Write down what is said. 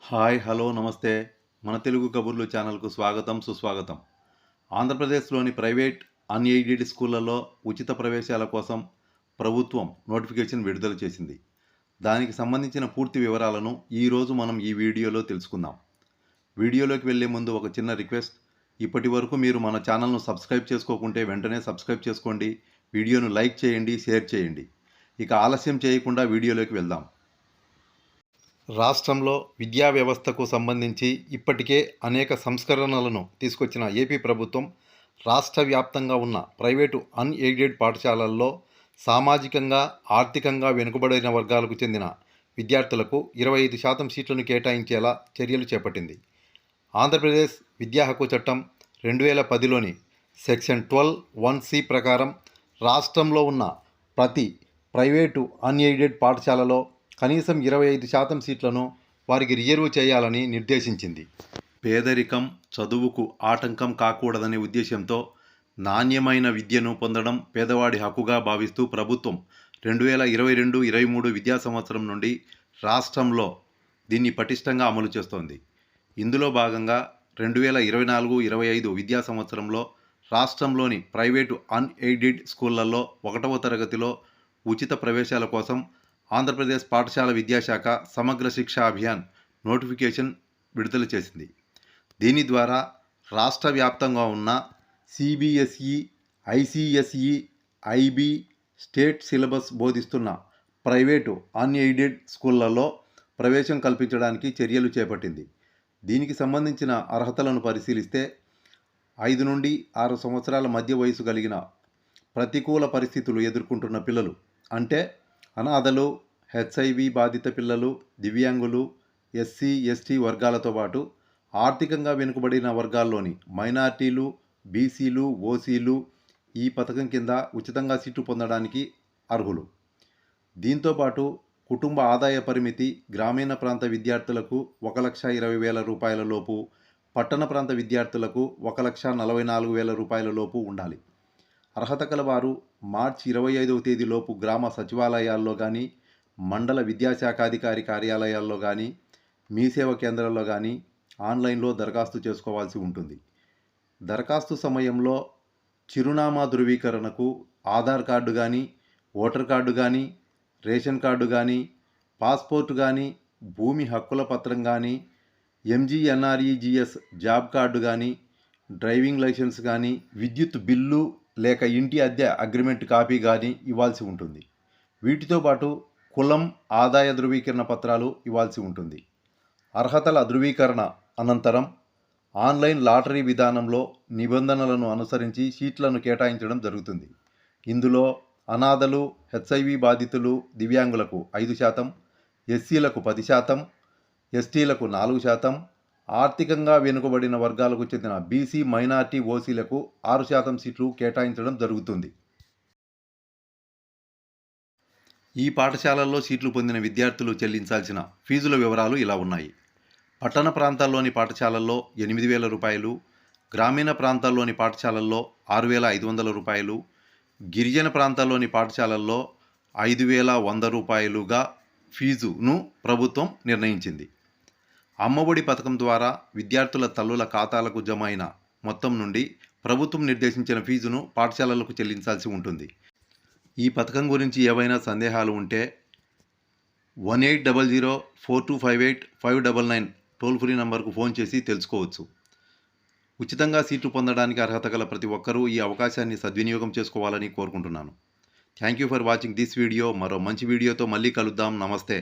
Hi hello నమస్తే మన తెలుగు కబుర్లు ఛానల్కు స్వాగతం సుస్వాగతం. ఆంధ్రప్రదేశ్లోని ప్రైవేట్ అన్ఎయిడెడ్ స్కూళ్లలో ఉచిత ప్రవేశాల కోసం ప్రభుత్వం నోటిఫికేషన్ విడుదల చేసింది. దానికి సంబంధించిన పూర్తి వివరాలను ఈరోజు మనం ఈ వీడియోలో తెలుసుకుందాం. వీడియోలోకి వెళ్లే ముందు ఒక చిన్న రిక్వెస్ట్. ఇప్పటి వరకు మీరు మన ఛానల్ను సబ్స్క్రైబ్ చేసుకోకుంటే వెంటనే సబ్స్క్రైబ్ చేసుకోండి, వీడియోను లైక్ చేయండి, షేర్ చేయండి. ఇక ఆలస్యం చేయకుండా వీడియోలోకి వెళ్దాం. రాష్ట్రంలో విద్యా వ్యవస్థకు సంబంధించి ఇప్పటికే అనేక సంస్కరణలను తీసుకొచ్చిన ఏపీ ప్రభుత్వం రాష్ట్ర వ్యాప్తంగా ఉన్న ప్రైవేటు అన్ఎయిడెడ్ పాఠశాలల్లో సామాజికంగా ఆర్థికంగా వెనుకబడిన వర్గాలకు చెందిన విద్యార్థులకు 25% సీట్లను కేటాయించేలా చర్యలు చేపట్టింది. ఆంధ్రప్రదేశ్ విద్యా హక్కు చట్టం 2010లోని సెక్షన్ 12(1)(c) ప్రకారం రాష్ట్రంలో ఉన్న ప్రతి ప్రైవేటు అన్ఎయిడెడ్ పాఠశాలలో కనీసం 25% సీట్లను వారికి రిజర్వ్ చేయాలని నిర్దేశించింది. పేదరికం చదువుకు ఆటంకం కాకూడదనే ఉద్దేశంతో నాణ్యమైన విద్యను పొందడం పేదవాడి హక్కుగా భావిస్తూ ప్రభుత్వం 2022-23 విద్యా సంవత్సరం నుండి రాష్ట్రంలో దీన్ని పటిష్టంగా అమలు చేస్తోంది. ఇందులో భాగంగా 2024-25 విద్యా సంవత్సరంలో రాష్ట్రంలోని ప్రైవేటు అన్ఎయిడెడ్ స్కూళ్లలో 1వ తరగతిలో ఉచిత ప్రవేశాల కోసం ఆంధ్రప్రదేశ్ పాఠశాల విద్యాశాఖ సమగ్ర శిక్షా అభియాన్ నోటిఫికేషన్ విడుదల చేసింది. దీని ద్వారా రాష్ట్ర వ్యాప్తంగా ఉన్న CBSE, ICSE, IB state syllabus బోధిస్తున్న ప్రైవేటు అన్ఎయిడెడ్ స్కూళ్లలో ప్రవేశం కల్పించడానికి చర్యలు చేపట్టింది. దీనికి సంబంధించిన అర్హతలను పరిశీలిస్తే 5 నుండి 6 సంవత్సరాల మధ్య వయసు కలిగిన ప్రతికూల పరిస్థితులు ఎదుర్కొంటున్న పిల్లలు, అంటే అనాథలు, హెచ్ఐవి బాధిత పిల్లలు, దివ్యాంగులు, ఎస్సీ ఎస్టీ వర్గాలతో పాటు ఆర్థికంగా వెనుకబడిన వర్గాల్లోని మైనార్టీలు, బీసీలు, ఓసీలు ఈ పథకం కింద ఉచితంగా సీట్లు పొందడానికి అర్హులు. దీంతోపాటు కుటుంబ ఆదాయ పరిమితి గ్రామీణ ప్రాంత విద్యార్థులకు 1,20,000 రూపాయల లోపు, పట్టణ ప్రాంత విద్యార్థులకు 1,44,000 రూపాయల లోపు ఉండాలి. అర్హత కలవారు మార్చి 25వ తేదీలోపు గ్రామ సచివాలయాల్లో కానీ, మండల విద్యాశాఖాధికారి కార్యాలయాల్లో కానీ, మీ సేవ కేంద్రాల్లో కానీ ఆన్లైన్లో దరఖాస్తు చేసుకోవాల్సి ఉంటుంది. దరఖాస్తు సమయంలో చిరునామా ధృవీకరణకు ఆధార్ కార్డు కానీ, ఓటర్ కార్డు కానీ, రేషన్ కార్డు కానీ, పాస్పోర్టు కానీ, భూమి హక్కుల పత్రం కానీ, ఎంజీఎన్ఆర్ఈజీఎస్ జాబ్ కార్డు కానీ, డ్రైవింగ్ లైసెన్స్ కానీ, విద్యుత్ బిల్లు లేక ఇంటి అద్దె అగ్రిమెంట్ కాపీ కానీ ఇవ్వాల్సి ఉంటుంది. వీటితో పాటు కులం, ఆదాయ ధృవీకరణ పత్రాలు ఇవ్వాల్సి ఉంటుంది. అర్హతల ధృవీకరణ అనంతరం ఆన్లైన్ లాటరీ విధానంలో నిబంధనలను అనుసరించి సీట్లను కేటాయించడం జరుగుతుంది. ఇందులో అనాథలు, హెచ్ఐవి బాధితులు, దివ్యాంగులకు 5%, ఎస్సీలకు 10%, ఎస్టీలకు 4%, ఆర్థికంగా వెనుకబడిన వర్గాలకు చెందిన బీసీ, మైనార్టీ, ఓసీలకు 6% సీట్లు కేటాయించడం జరుగుతుంది. ఈ పాఠశాలల్లో సీట్లు పొందిన విద్యార్థులు చెల్లించాల్సిన ఫీజుల వివరాలు ఇలా ఉన్నాయి. పట్టణ ప్రాంతాల్లోని పాఠశాలల్లో 8,000 రూపాయలు, గ్రామీణ ప్రాంతాల్లోని పాఠశాలల్లో 6,500 రూపాయలు, గిరిజన ప్రాంతాల్లోని పాఠశాలల్లో 5,100 రూపాయలుగా ఫీజును ప్రభుత్వం నిర్ణయించింది. అమ్మఒడి పథకం ద్వారా విద్యార్థుల తల్లుల ఖాతాలకు జమ అయిన మొత్తం నుండి ప్రభుత్వం నిర్దేశించిన ఫీజును పాఠశాలలకు చెల్లించాల్సి ఉంటుంది. ఈ పథకం గురించి ఏవైనా సందేహాలు ఉంటే 1800-4258-599 టోల్ ఫ్రీ నంబర్కు ఫోన్ చేసి తెలుసుకోవచ్చు. ఉచితంగా సీట్లు పొందడానికి అర్హత గల ప్రతి ఒక్కరూ ఈ అవకాశాన్ని సద్వినియోగం చేసుకోవాలని కోరుకుంటున్నాను. Thank you for watching this video. మరో మంచి వీడియోతో మళ్ళీ కలుద్దాం. నమస్తే.